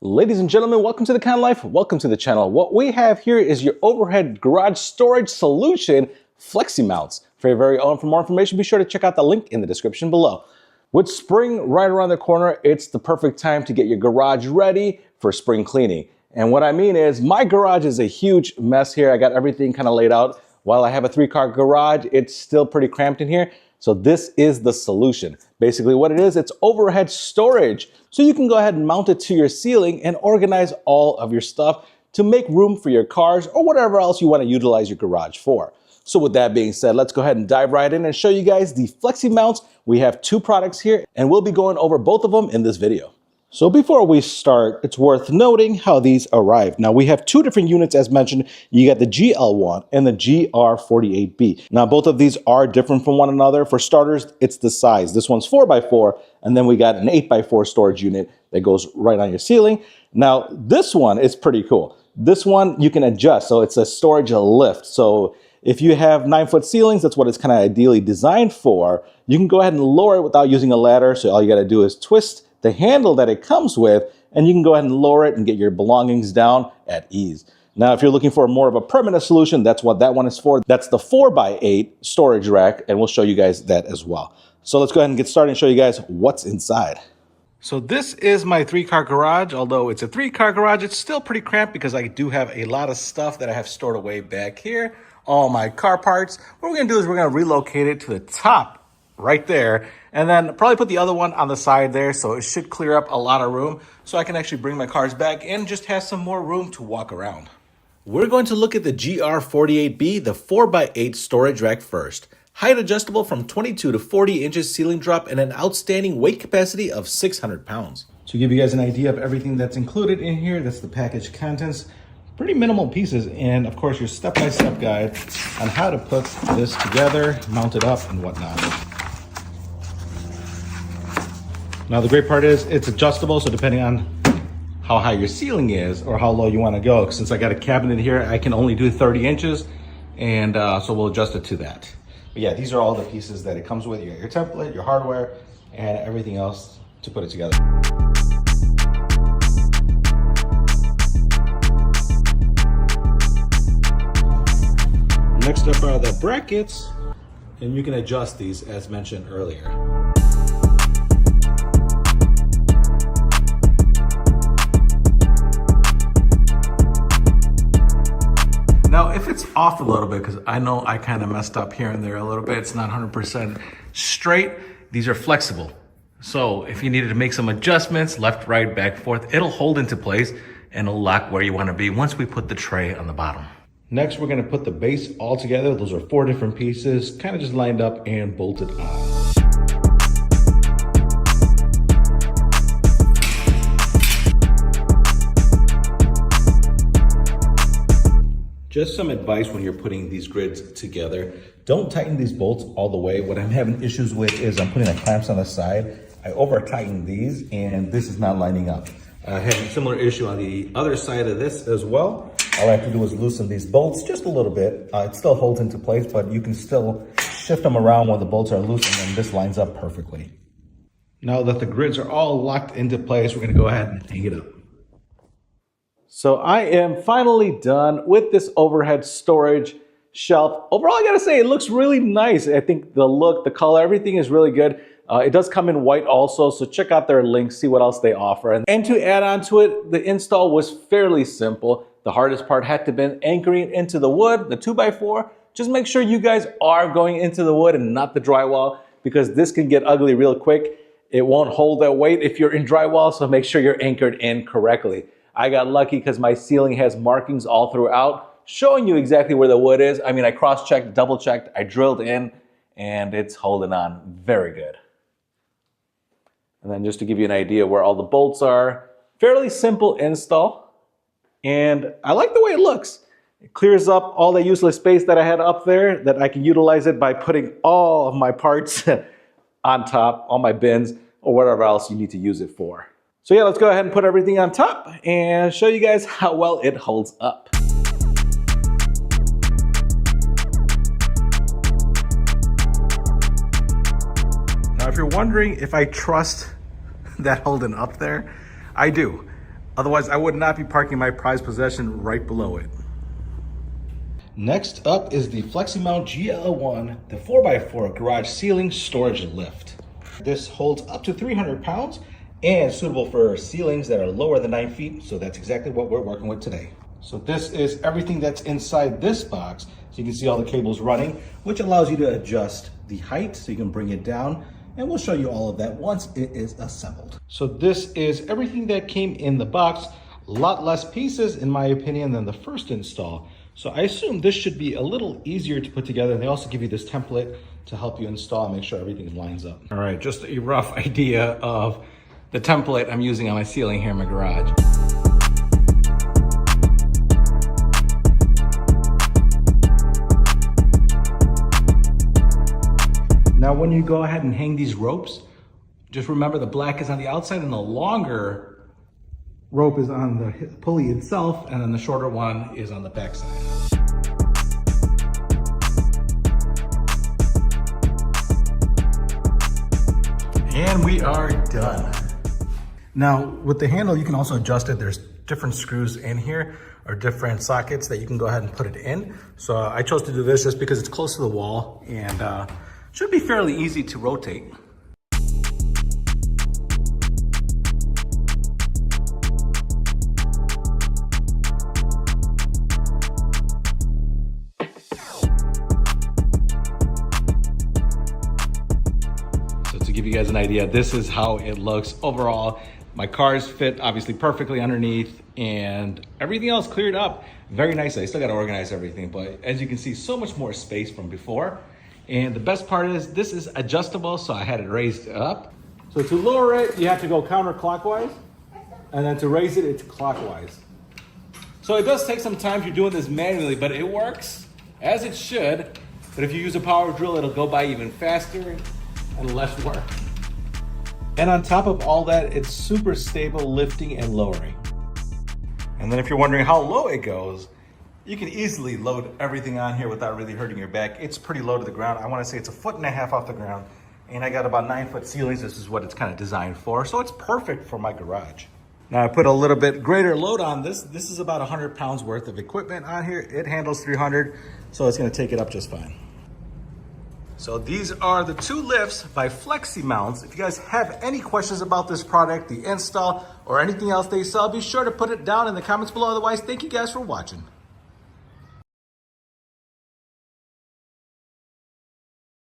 Ladies and gentlemen, welcome to the Kind of Life. Welcome to the channel. What we have here is your overhead garage storage solution, FLEXIMOUNTS. For your very own. For more information, be sure to check out the link in the description below. With spring right around the corner, it's the perfect time to get your garage ready for spring cleaning. And what I mean is, my garage is a huge mess here. I got everything kind of laid out. While I have a 3-car garage, it's still pretty cramped in here. So this is the solution. Basically what it is, it's overhead storage. So you can go ahead and mount it to your ceiling and organize all of your stuff to make room for your cars or whatever else you want to utilize your garage for. So with that being said, let's go ahead and dive right in and show you guys the FLEXIMOUNTS. We have 2 products here and we'll be going over both of them in this video. So before we start, it's worth noting how these arrived. Now we have 2 different units as mentioned. You got the GL1 and the GR48B. Now both of these are different from one another. For starters, it's the size. This one's 4x4 and then we got an 8x4 storage unit that goes right on your ceiling. Now this one is pretty cool. This one you can adjust, so it's a storage lift. So if you have 9-foot ceilings, that's what it's kind of ideally designed for. You can go ahead and lower it without using a ladder. So all you got to do is twist the handle that it comes with, and you can go ahead and lower it and get your belongings down at ease. Now, if you're looking for more of a permanent solution, that's what that one is for. That's the 4x8 storage rack, and we'll show you guys that as well. So let's go ahead and get started and show you guys what's inside. So this is my 3-car garage. Although it's a 3-car garage, it's still pretty cramped because I do have a lot of stuff that I have stored away back here. All my car parts. What we're gonna do is we're gonna relocate it to the top right there, and then probably put the other one on the side there, so it should clear up a lot of room so I can actually bring my cars back and just have some more room to walk around. We're going to look at the GR48B, the 4x8 storage rack first. Height adjustable from 22 to 40 inches ceiling drop and an outstanding weight capacity of 600 pounds. To give you guys an idea of everything that's included in here, that's the package contents. Pretty minimal pieces, and of course your step-by-step guide on how to put this together, mount it up and whatnot. Now the great part is it's adjustable, so depending on how high your ceiling is or how low you want to go, since I got a cabinet here, I can only do 30 inches, and so we'll adjust it to that. But yeah, these are all the pieces that it comes with, your template, your hardware, and everything else to put it together. Next up are the brackets, and you can adjust these as mentioned earlier. Now, if it's off a little bit, because I know I kind of messed up here and there a little bit, it's not 100% straight, these are flexible. So if you needed to make some adjustments, left, right, back, forth, it'll hold into place and it'll lock where you want to be once we put the tray on the bottom. Next, we're going to put the base all together. Those are 4 different pieces, kind of just lined up and bolted on. Just some advice when you're putting these grids together. Don't tighten these bolts all the way. What I'm having issues with is I'm putting the clamps on the side. I over tighten these and this is not lining up. I have a similar issue on the other side of this as well. All I have to do is loosen these bolts just a little bit. It still holds into place, but you can still shift them around when the bolts are loosened, and this lines up perfectly. Now that the grids are all locked into place, we're gonna go ahead and hang it up. So I am finally done with this overhead storage shelf. Overall, I gotta say, it looks really nice. I think the look, the color, everything is really good. It does come in white also, so check out their links, see what else they offer. And to add on to it, the install was fairly simple. The hardest part had to be anchoring into the wood, the 2x4. Just make sure you guys are going into the wood and not the drywall, because this can get ugly real quick. It won't hold that weight if you're in drywall, so make sure you're anchored in correctly. I got lucky because my ceiling has markings all throughout, showing you exactly where the wood is. I mean, I cross-checked, double-checked, I drilled in, and it's holding on very good. And then just to give you an idea where all the bolts are, fairly simple install. And I like the way it looks. It clears up all the useless space that I had up there, that I can utilize it by putting all of my parts on top, all my bins, or whatever else you need to use it for. So yeah, let's go ahead and put everything on top and show you guys how well it holds up. Now, if you're wondering if I trust that holding up there, I do. Otherwise, I would not be parking my prized possession right below it. Next up is the FLEXIMOUNT GL1, the 4x4 garage ceiling storage lift. This holds up to 300 pounds and suitable for ceilings that are lower than 9 feet, so that's exactly what we're working with today. So this is everything that's inside this box. So you can see all the cables running, which allows you to adjust the height so you can bring it down. And we'll show you all of that once it is assembled. So this is everything that came in the box. A lot less pieces, in my opinion, than the first install. So I assume this should be a little easier to put together. They also give you this template to help you install and make sure everything lines up. All right, just a rough idea of the template I'm using on my ceiling here in my garage. Now, when you go ahead and hang these ropes, just remember the black is on the outside and the longer rope is on the pulley itself, and then the shorter one is on the back side. And we are done. Now, with the handle, you can also adjust it. There's different screws in here or different sockets that you can go ahead and put it in. So I chose to do this just because it's close to the wall and should be fairly easy to rotate. To give you guys an idea, this is how it looks overall. My cars fit obviously perfectly underneath and everything else cleared up very nicely. I still got to organize everything, but as you can see, so much more space from before. And the best part is this is adjustable, so I had it raised up. So to lower it, you have to go counterclockwise, and then to raise it, it's clockwise. So it does take some time if you're doing this manually, but it works as it should. But if you use a power drill, it'll go by even faster and less work. And on top of all that, it's super stable lifting and lowering. And then if you're wondering how low it goes, you can easily load everything on here without really hurting your back. It's pretty low to the ground. I want to say it's 1.5 feet off the ground. And I got about 9-foot ceilings. This is what it's kind of designed for. So it's perfect for my garage. Now I put a little bit greater load on this. This is about 100 pounds worth of equipment on here. It handles 300, so it's going to take it up just fine. So these are the two lifts by FLEXIMOUNTS. If you guys have any questions about this product, the install, or anything else they sell, be sure to put it down in the comments below. Otherwise, thank you guys for watching.